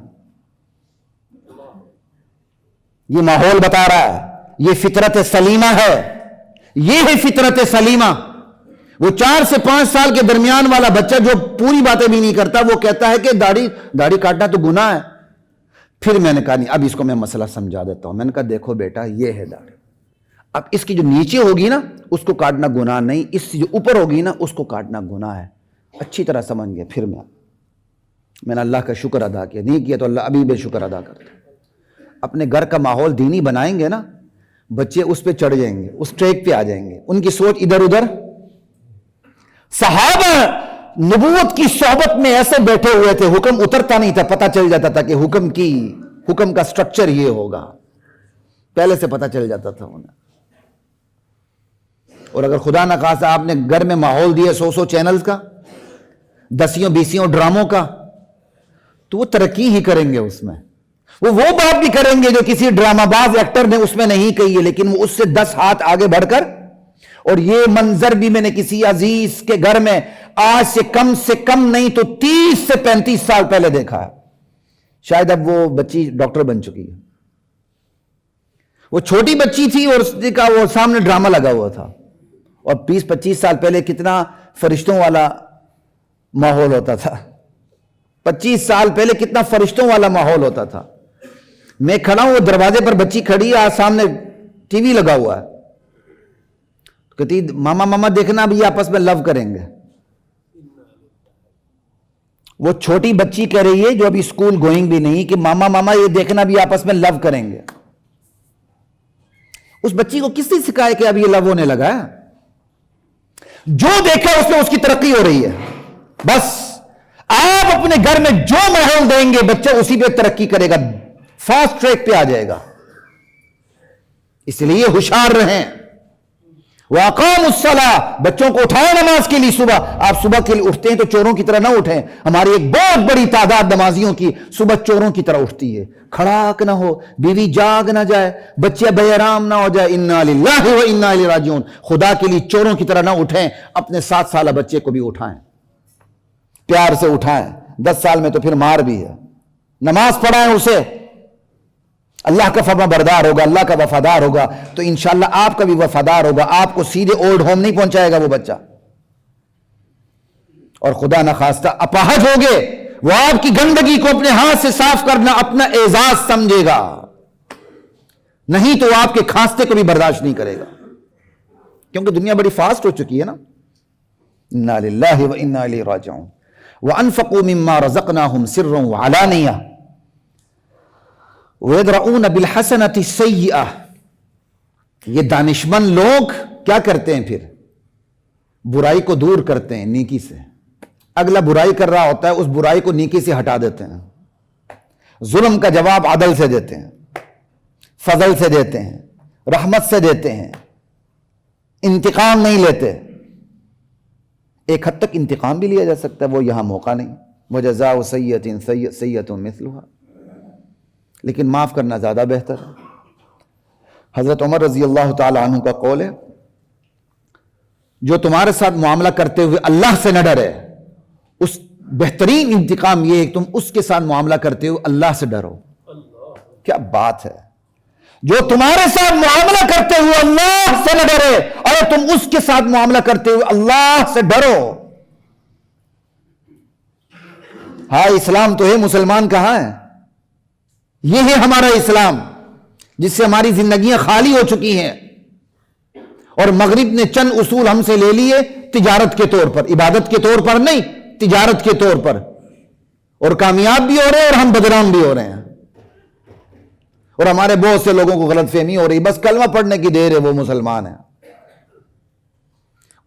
یہ ماحول بتا رہا ہے, یہ فطرت سلیمہ ہے, یہ ہے فطرت سلیمہ. وہ 4 سے 5 سال کے درمیان والا بچہ جو پوری باتیں بھی نہیں کرتا, وہ کہتا ہے کہ داڑھی کاٹنا تو گناہ ہے. پھر میں نے کہا نہیں, اب اس کو میں مسئلہ سمجھا دیتا ہوں. میں نے کہا دیکھو بیٹا, یہ ہے داڑھی, اب اس کی جو نیچے ہوگی نا اس کو کاٹنا گناہ نہیں, اس سے جو اوپر ہوگی نا اس کو کاٹنا گناہ ہے. اچھی طرح سمجھ گیا. پھر میں نے اللہ کا شکر ادا کیا, نہیں کیا تو اللہ ابھی بے شکر ادا کرتا. اپنے گھر کا ماحول دینی بنائیں گے نا, بچے اس پہ چڑھ جائیں گے, اس ٹریک پہ آ جائیں گے, ان کی سوچ ادھر ادھر. صحابہ نبوت کی صحبت میں ایسے بیٹھے ہوئے تھے, حکم اترتا نہیں تھا, پتہ چل جاتا تھا کہ حکم کا سٹرکچر یہ ہوگا, پہلے سے پتہ چل جاتا تھا انہیں. اور اگر خدا نہ خواستہ آپ نے گھر میں ماحول دیا 100 چینلز کا, 10 ڈراموں کا, تو وہ ترقی ہی کریں گے اس میں. وہ بات بھی کریں گے جو کسی ڈرامہ باز ایکٹر نے اس میں نہیں کہی ہے, لیکن وہ اس سے 10 ہاتھ آگے بڑھ کر. اور یہ منظر بھی میں نے کسی عزیز کے گھر میں آج سے کم نہیں تو 30 سے 35 سال پہلے دیکھا ہے. شاید اب وہ بچی ڈاکٹر بن چکی ہے. وہ چھوٹی بچی تھی اور اس کا وہ سامنے ڈرامہ لگا ہوا تھا. اور 20-25 سال پہلے کتنا فرشتوں والا ماحول ہوتا تھا. 25 سال پہلے کتنا فرشتوں والا ماحول ہوتا تھا. میں کھڑا ہوں, وہ دروازے پر بچی کھڑی ہے, سامنے ٹی وی لگا ہوا ہے. کہتی ماما دیکھنا اب یہ آپس میں لو کریں گے. وہ چھوٹی بچی کہہ رہی ہے جو ابھی اسکول گوئنگ بھی نہیں کہ ماما ماما یہ دیکھنا بھی آپس میں لو کریں گے. اس بچی کو کس نے سکھایا کہ اب یہ لو ہونے لگا ہے؟ جو دیکھا اس میں اس کی ترقی ہو رہی ہے. بس آپ اپنے گھر میں جو ماحول دیں گے بچہ اسی پہ ترقی کرے گا، فاسٹ ٹریک پہ آ جائے گا. اس لیے ہوشیار رہیں. وَأَقَامُوا الصَّلَاةَ، بچوں کو اٹھائیں نماز کے لیے صبح. آپ صبح کے لیے اٹھتے ہیں تو چوروں کی طرح نہ اٹھیں. ہماری ایک بہت بڑی تعداد نمازیوں کی صبح چوروں کی طرح اٹھتی ہے. کھڑاک نہ ہو، بیوی جاگ نہ جائے، بچے بے آرام نہ ہو جائے. اِنَّا لِلَّهِ وَإِنَّا إِلَيْهِ رَاجِعُونَ. خدا کے لیے چوروں کی طرح نہ اٹھیں. اپنے 7 سالہ بچے کو بھی اٹھائیں، پیار سے اٹھائیں. 10 سال میں تو پھر مار بھی ہے. نماز پڑھائیں اسے. اللہ کا فرما بردار ہوگا، اللہ کا وفادار ہوگا تو انشاءاللہ آپ کا بھی وفادار ہوگا. آپ کو سیدھے اولڈ ہوم نہیں پہنچائے گا وہ بچہ. اور خدا نخواستہ اپاہج ہوگے، وہ آپ کی گندگی کو اپنے ہاتھ سے صاف کرنا اپنا اعزاز سمجھے گا، نہیں تو وہ آپ کے کھانستے کو بھی برداشت نہیں کرے گا. کیونکہ دنیا بڑی فاسٹ ہو چکی ہے نا. اِنَّا لِلَّهِ وَإِنَّا إِلَيْهِ رَاجِعُونَ. وَأَنفَقُوا مِمَّا رَزَقْنَاهُمْ سِرًّا وَعَلَانِيَةً وَيَدْرَؤُونَ بِالْحَسَنَةِ السَّيِّئَةَ. یہ دانشمند لوگ کیا کرتے ہیں؟ پھر برائی کو دور کرتے ہیں نیکی سے. اگلا برائی کر رہا ہوتا ہے، اس برائی کو نیکی سے ہٹا دیتے ہیں. ظلم کا جواب عدل سے دیتے ہیں، فضل سے دیتے ہیں، رحمت سے دیتے ہیں. انتقام نہیں لیتے. ایک حد تک انتقام بھی لیا جا سکتا ہے، وہ یہاں موقع نہیں. وَجَزَاءُ سَيِّئَةٍ سَيِّئَةٌ مِثْلُهَا. لیکن معاف کرنا زیادہ بہتر ہے. حضرت عمر رضی اللہ تعالی عنہ کا قول ہے، جو تمہارے ساتھ معاملہ کرتے ہوئے اللہ سے نہ ڈرے، اس بہترین انتقام یہ ہے کہ تم اس کے ساتھ معاملہ کرتے ہوئے اللہ سے ڈرو. کیا بات ہے! جو تمہارے ساتھ معاملہ کرتے ہوئے اللہ سے نہ ڈرے اور تم اس کے ساتھ معاملہ کرتے ہوئے اللہ سے ڈرو. ہاں اسلام تو ہے، مسلمان کہاں ہے؟ یہ ہے ہمارا اسلام جس سے ہماری زندگیاں خالی ہو چکی ہیں. اور مغرب نے چند اصول ہم سے لے لیے تجارت کے طور پر، عبادت کے طور پر نہیں، تجارت کے طور پر. اور کامیاب بھی ہو رہے ہیں اور ہم بدنام بھی ہو رہے ہیں. اور ہمارے بہت سے لوگوں کو غلط فہمی ہو رہی، بس کلمہ پڑھنے کی دیر ہے وہ مسلمان ہیں.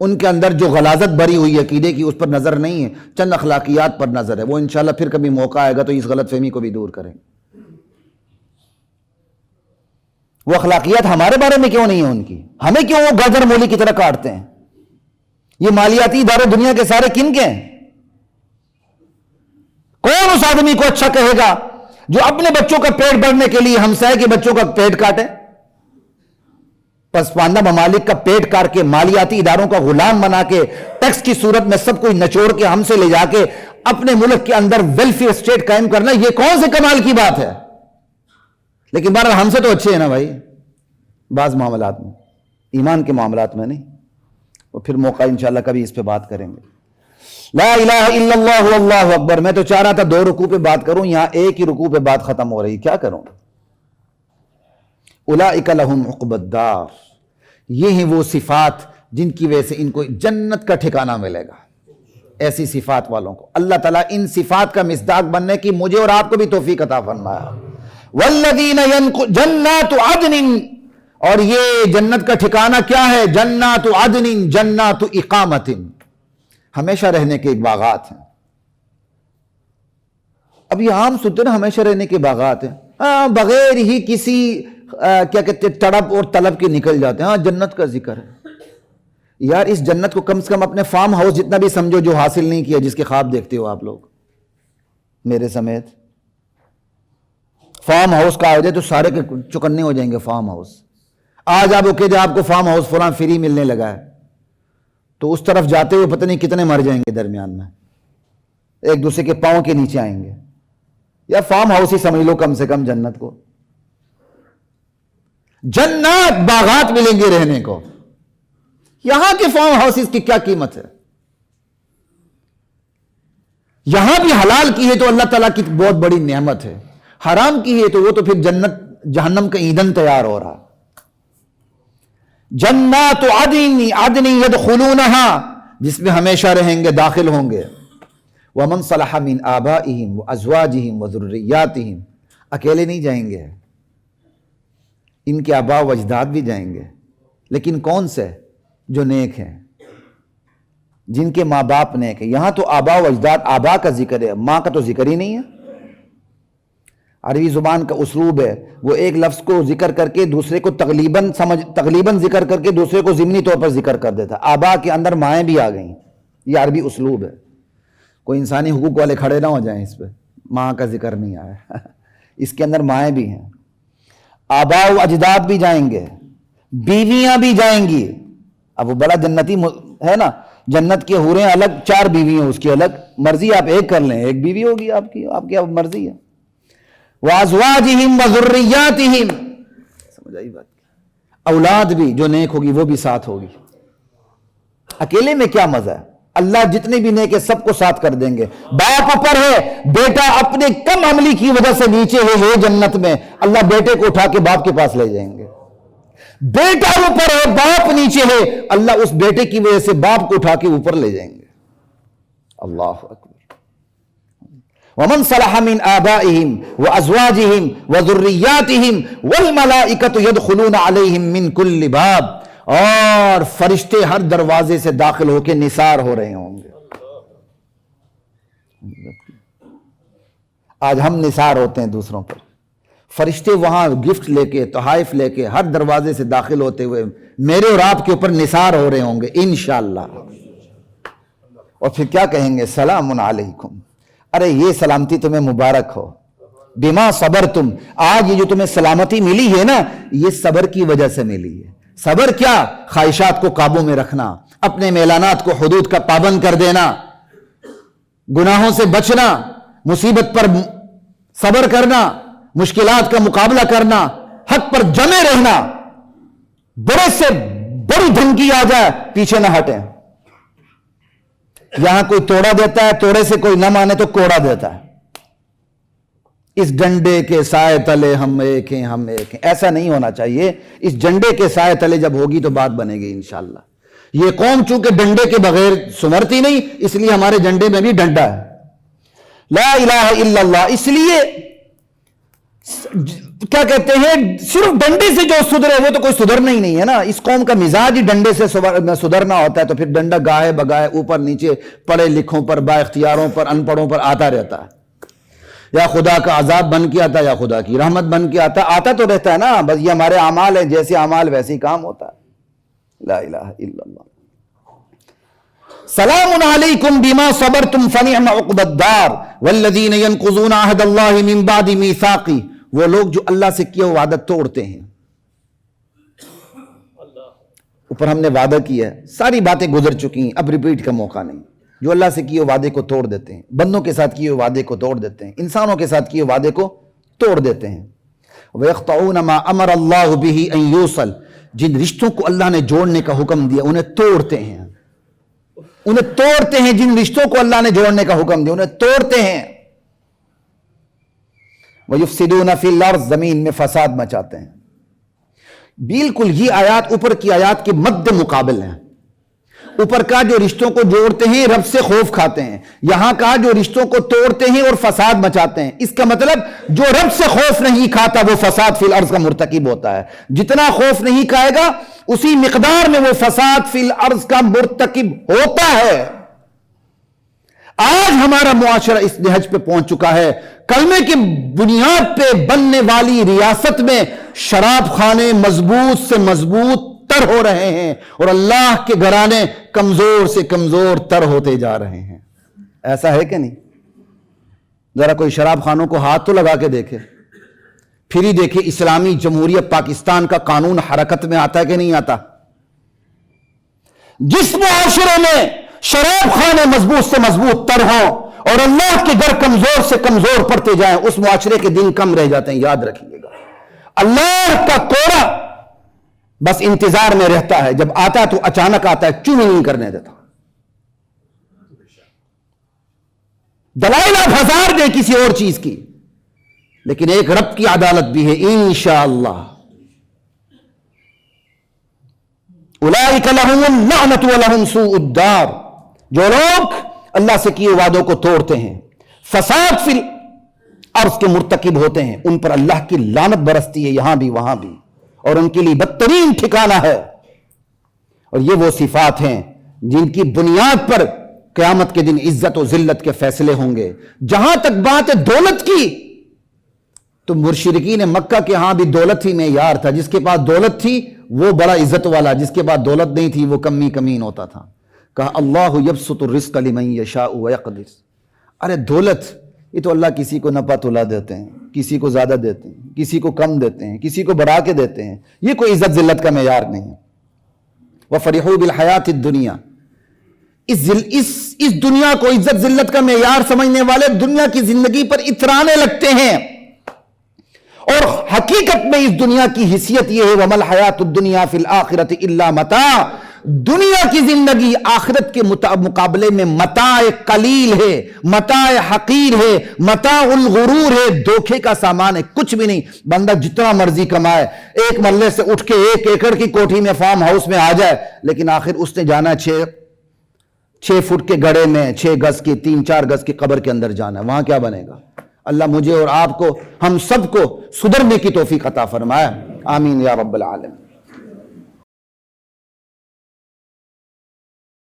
ان کے اندر جو غلاظت بھری ہوئی عقیدے کی اس پر نظر نہیں ہے، چند اخلاقیات پر نظر ہے. وہ انشاءاللہ پھر کبھی موقع آئے گا تو اس غلط فہمی کو بھی دور کریں. وہ اخلاقیات ہمارے بارے میں کیوں نہیں ہے ان کی؟ ہمیں کیوں وہ گاجر مولی کی طرح کاٹتے ہیں؟ یہ مالیاتی ادارے دنیا کے سارے کن کے ہیں؟ کون اس آدمی کو اچھا کہے گا جو اپنے بچوں کا پیٹ بھرنے کے لیے ہمسائے کے بچوں کا پیٹ کاٹے؟ پسماندہ ممالک کا پیٹ کاٹ کے مالیاتی اداروں کا غلام بنا کے ٹیکس کی صورت میں سب کچھ نچوڑ کے ہم سے لے جا کے اپنے ملک کے اندر ویلفیئر اسٹیٹ قائم کرنا، یہ کون سے کمال کی بات ہے؟ لیکن بہرحال ہم سے تو اچھے ہیں نا بھائی، بعض معاملات میں، ایمان کے معاملات میں نہیں. اور پھر موقع انشاءاللہ کبھی اس پہ بات کریں گے. لا الہ الا اللہ واللہ اکبر. میں تو چاہ رہا تھا 2 رکوع پہ بات کروں، یہاں ایک ہی رکوع پہ بات ختم ہو رہی، کیا کروں؟ اولئک لہم عقبی الدار. یہ ہیں وہ صفات جن کی وجہ سے ان کو جنت کا ٹھکانہ ملے گا. ایسی صفات والوں کو اللہ تعالیٰ ان صفات کا مصداق بننے کی مجھے اور آپ کو بھی توفیق عطا فرمایا. والذین جنات عدن. اور یہ جنت کا ٹھکانہ کیا ہے؟ جنات عدن، جنات اقامت، ہمیشہ رہنے کے باغات ہیں. اب یہ عام سنتے نا ہمیشہ رہنے کے باغات ہیں، بغیر ہی کسی کیا کہتے تڑپ اور طلب کے نکل جاتے ہیں. ہاں جنت کا ذکر ہے. یار اس جنت کو کم سے کم اپنے فارم ہاؤس جتنا بھی سمجھو جو حاصل نہیں کیا، جس کے خواب دیکھتے ہو آپ لوگ میرے سمیت. فارم ہاؤس کا آ جائے تو سارے کے چکنے ہو جائیں گے. فارم ہاؤس آج آپ کہ آپ کو فارم ہاؤس فلاں فری ملنے لگا ہے تو اس طرف جاتے ہوئے پتہ نہیں کتنے مر جائیں گے درمیان میں، ایک دوسرے کے پاؤں کے نیچے آئیں گے. یا فارم ہاؤس ہی سمجھ لو کم سے کم جنت کو. جنات باغات ملیں گے رہنے کو. یہاں کے فارم ہاؤسز کی کیا قیمت ہے؟ یہاں بھی حلال کی ہے تو اللہ تعالیٰ کی بہت بڑی نعمت ہے، حرام کی ہے تو وہ تو پھر جنت جہنم کا ایندھن تیار ہو رہا. جنات عدن یدخلونہا، جس میں ہمیشہ رہیں گے، داخل ہوں گے. وَمَنْ صَلَحَ مِنْ آبَائِهِمْ وَأَزْوَاجِهِمْ وَذُرِّيَّاتِهِمْ، اکیلے نہیں جائیں گے، ان کے آباء و اجداد بھی جائیں گے، لیکن کون سے؟ جو نیک ہیں، جن کے ماں باپ نیک ہیں۔ یہاں تو آباء و اجداد، آباء کا ذکر ہے، ماں کا تو ذکر ہی نہیں ہے۔ عربی زبان کا اسلوب ہے، وہ ایک لفظ کو ذکر کر کے دوسرے کو تقلیباً ذکر کر کے دوسرے کو ضمنی طور پر ذکر کر دیتا ہے۔ آباء کے اندر مائیں بھی آ گئیں، یہ عربی اسلوب ہے۔ کوئی انسانی حقوق والے کھڑے نہ ہو جائیں اس پہ، ماں کا ذکر نہیں آیا، اس کے اندر مائیں بھی ہیں۔ آباء و اجداد بھی جائیں گے، بیویاں بھی جائیں گی۔ اب وہ بڑا جنتی ہے نا، جنت کے حوریں الگ، 4 بیوی ہیں اس کی الگ، مرضی آپ ایک کر لیں، ایک بیوی ہوگی آپ کی اب مرضی ہے۔ وَأَزْوَاجِهِمْ وَذُرِّيَّاتِهِمْ، سمجھ آئی بات؟ اولاد بھی جو نیک ہوگی وہ بھی ساتھ ہوگی۔ اکیلے میں کیا مزہ ہے؟ اللہ جتنے بھی نیک ہے سب کو ساتھ کر دیں گے۔ باپ اوپر ہے، بیٹا اپنے کم عملی کی وجہ سے نیچے ہے جنت میں، اللہ بیٹے کو اٹھا کے باپ کے پاس لے جائیں گے۔ بیٹا اوپر ہے، باپ نیچے ہے، اللہ اس بیٹے کی وجہ سے باپ کو اٹھا کے اوپر لے جائیں گے۔ اللہ اکبر۔ وَمَنْ صَلَحَ مِنْ آبَائِهِمْ وَأَزْوَاجِهِمْ وَذُرِّيَّاتِهِمْ وَالْمَلَائِكَةُ يَدْخُلُونَ عَلَيْهِمْ مِنْ كُلِّ بَابٍ، اور فرشتے ہر دروازے سے داخل ہو کے نثار ہو رہے ہوں گے۔ آج ہم نثار ہوتے ہیں دوسروں پر، فرشتے وہاں گفٹ لے کے، تحائف لے کے ہر دروازے سے داخل ہوتے ہوئے میرے اور آپ کے اوپر نثار ہو رہے ہوں گے انشاءاللہ۔ اور پھر کیا کہیں گے؟ سلام علیکم، ارے یہ سلامتی تمہیں مبارک ہو، بما صبرتم، آج یہ جو تمہیں سلامتی ملی ہے نا، یہ صبر کی وجہ سے ملی ہے۔ صبر کیا؟ خواہشات کو قابو میں رکھنا، اپنے میلانات کو حدود کا پابند کر دینا، گناہوں سے بچنا، مصیبت پر صبر کرنا، مشکلات کا مقابلہ کرنا، حق پر جمے رہنا، بڑے سے بڑی دھمکی آ جائے پیچھے نہ ہٹیں۔ یہاں کوئی توڑا دیتا ہے، توڑے سے کوئی نہ مانے تو کوڑا دیتا ہے۔ اس ڈنڈے کے سائے تلے ہم ایک ہیں، ہم ایک ہیں، ایسا نہیں ہونا چاہیے۔ اس ڈنڈے کے سائے تلے جب ہوگی تو بات بنے گی انشاءاللہ۔ یہ قوم چونکہ ڈنڈے کے بغیر سنورتی نہیں، اس لیے ہمارے ڈنڈے میں بھی ڈنڈا ہے، لا الہ الا اللہ۔ اس لیے کیا کہتے ہیں، صرف ڈنڈے سے جو سدھرے وہ تو کوئی سدھرنا ہی نہیں ہے نا۔ اس قوم کا مزاج ہی ڈنڈے سے سدھرنا ہوتا ہے، تو پھر ڈنڈا گاہے بگاہے اوپر نیچے، پڑھے لکھوں پر، با اختیاروں پر، ان پڑھوں پر آتا رہتا ہے۔ یا خدا کا عذاب بن کے آتا ہے یا خدا کی رحمت بن کے آتا تو رہتا ہے نا، بس یہ ہمارے اعمال ہیں، جیسے اعمال ویسے ہی کام ہوتا ہے۔ لا الہ الا اللہ۔ سلام علیکم بما صبرتم فنعم عقبی الدار والذین ینقضون عہد اللہ من بعد میثاقہ، وہ لوگ جو اللہ سے کیا وعدہ توڑتے ہیں۔ اوپر ہم نے وعدہ کیا ہے، ساری باتیں گزر چکی ہیں، اب ریپیٹ کا موقع نہیں۔ جو اللہ سے کیے وعدے کو توڑ دیتے ہیں، بندوں کے ساتھ کیے وعدے کو توڑ دیتے ہیں، انسانوں کے ساتھ کیے وعدے کو توڑ دیتے ہیں۔ وَيَقْطَعُونَ مَا أَمَرَ اللَّهُ بِهِ أَن يُوصَلَ، جن رشتوں کو اللہ نے جوڑنے کا حکم دیا انہیں توڑتے ہیں، انہیں توڑتے ہیں۔ جن رشتوں کو اللہ نے جوڑنے کا حکم دیا انہیں توڑتے ہیں۔ وَيُفْسِدُونَ فِي الْأَرْضِ، زمین میں فساد مچاتے ہیں۔ بالکل یہ آیات اوپر کی آیات کے مد مقابل ہیں۔ اوپر کا جو رشتوں کو جوڑتے ہیں رب سے خوف کھاتے ہیں، یہاں کا جو رشتوں کو توڑتے ہیں اور فساد مچاتے ہیں۔ اس کا مطلب جو رب سے خوف نہیں کھاتا وہ فساد فی الارض کا مرتکب ہوتا ہے، جتنا خوف نہیں کھائے گا اسی مقدار میں وہ فساد فی الارض کا مرتکب ہوتا ہے۔ آج ہمارا معاشرہ اس نہج پہ پہنچ چکا ہے، کلمے کی بنیاد پہ بننے والی ریاست میں شراب خانے مضبوط سے مضبوط تر ہو رہے ہیں، اور اللہ کے گھرانے کمزور سے کمزور تر ہوتے جا رہے ہیں۔ ایسا ہے کہ نہیں؟ ذرا کوئی شراب خانوں کو ہاتھ تو لگا کے دیکھے، پھر ہی دیکھے اسلامی جمہوریہ پاکستان کا قانون حرکت میں آتا ہے کہ نہیں آتا۔ جس معاشرے میں شراب خانے مضبوط سے مضبوط تر ہوں اور اللہ کے گھر کمزور سے کمزور پڑتے جائیں، اس معاشرے کے دن کم رہ جاتے ہیں۔ یاد رکھیے گا، اللہ کا کوڑا بس انتظار میں رہتا ہے، جب آتا ہے تو اچانک آتا ہے، چوں نہیں کرنے دیتا۔ دلائل آپ ہزار دیں کسی اور چیز کی، لیکن ایک رب کی عدالت بھی ہے انشاءاللہ۔ اولئک لہم اللعنۃ ولہم سوء الدار، جو لوگ اللہ سے کیے وعدوں کو توڑتے ہیں، فساد فی اور اس کے مرتکب ہوتے ہیں، ان پر اللہ کی لعنت برستی ہے یہاں بھی وہاں بھی، اور ان کے لیے بدترین ٹھکانہ ہے۔ اور یہ وہ صفات ہیں جن کی بنیاد پر قیامت کے دن عزت و ذلت کے فیصلے ہوں گے۔ جہاں تک بات ہے دولت کی، تو مشرکین مکہ کے ہاں بھی دولت ہی معیار تھا، جس کے پاس دولت تھی وہ بڑا عزت والا، جس کے پاس دولت نہیں تھی وہ کمی کمین ہوتا تھا۔ کہا اللہ یبسط الرزق لمن یشاء ویقدر، ارے دولت یہ تو اللہ کسی کو نفع تلا دیتے ہیں، کسی کو زیادہ دیتے ہیں، کسی کو کم دیتے ہیں، کسی کو بڑھا کے دیتے ہیں، یہ کوئی عزت ذلت کا معیار نہیں ہے۔ وَفَرِحُوا بِالْحَيَاةِ الدُّنْيَا، اس دنیا کو عزت ذلت کا معیار سمجھنے والے دنیا کی زندگی پر اترانے لگتے ہیں، اور حقیقت میں اس دنیا کی حیثیت یہ ہے وَمَا الْحَيَاةُ الدُّنْيَا فِي الْآخِرَةِ إِلَّا مَتَاعٌ، دنیا کی زندگی آخرت کے مقابلے میں متاع قلیل ہے، متاع حقیر ہے، متاع الغرور ہے، دھوکے کا سامان ہے، کچھ بھی نہیں۔ بندہ جتنا مرضی کمائے، ایک محلے سے اٹھ کے 1 ایکڑ کی کوٹھی میں فارم ہاؤس میں آ جائے، لیکن آخر اس نے جانا 6 فٹ کے گڑھے میں، 6 گز کی 3-4 گز کی قبر کے اندر جانا ہے، وہاں کیا بنے گا؟ اللہ مجھے اور آپ کو، ہم سب کو سدھرنے کی توفیق عطا فرمائے، آمین یا رب العالمین۔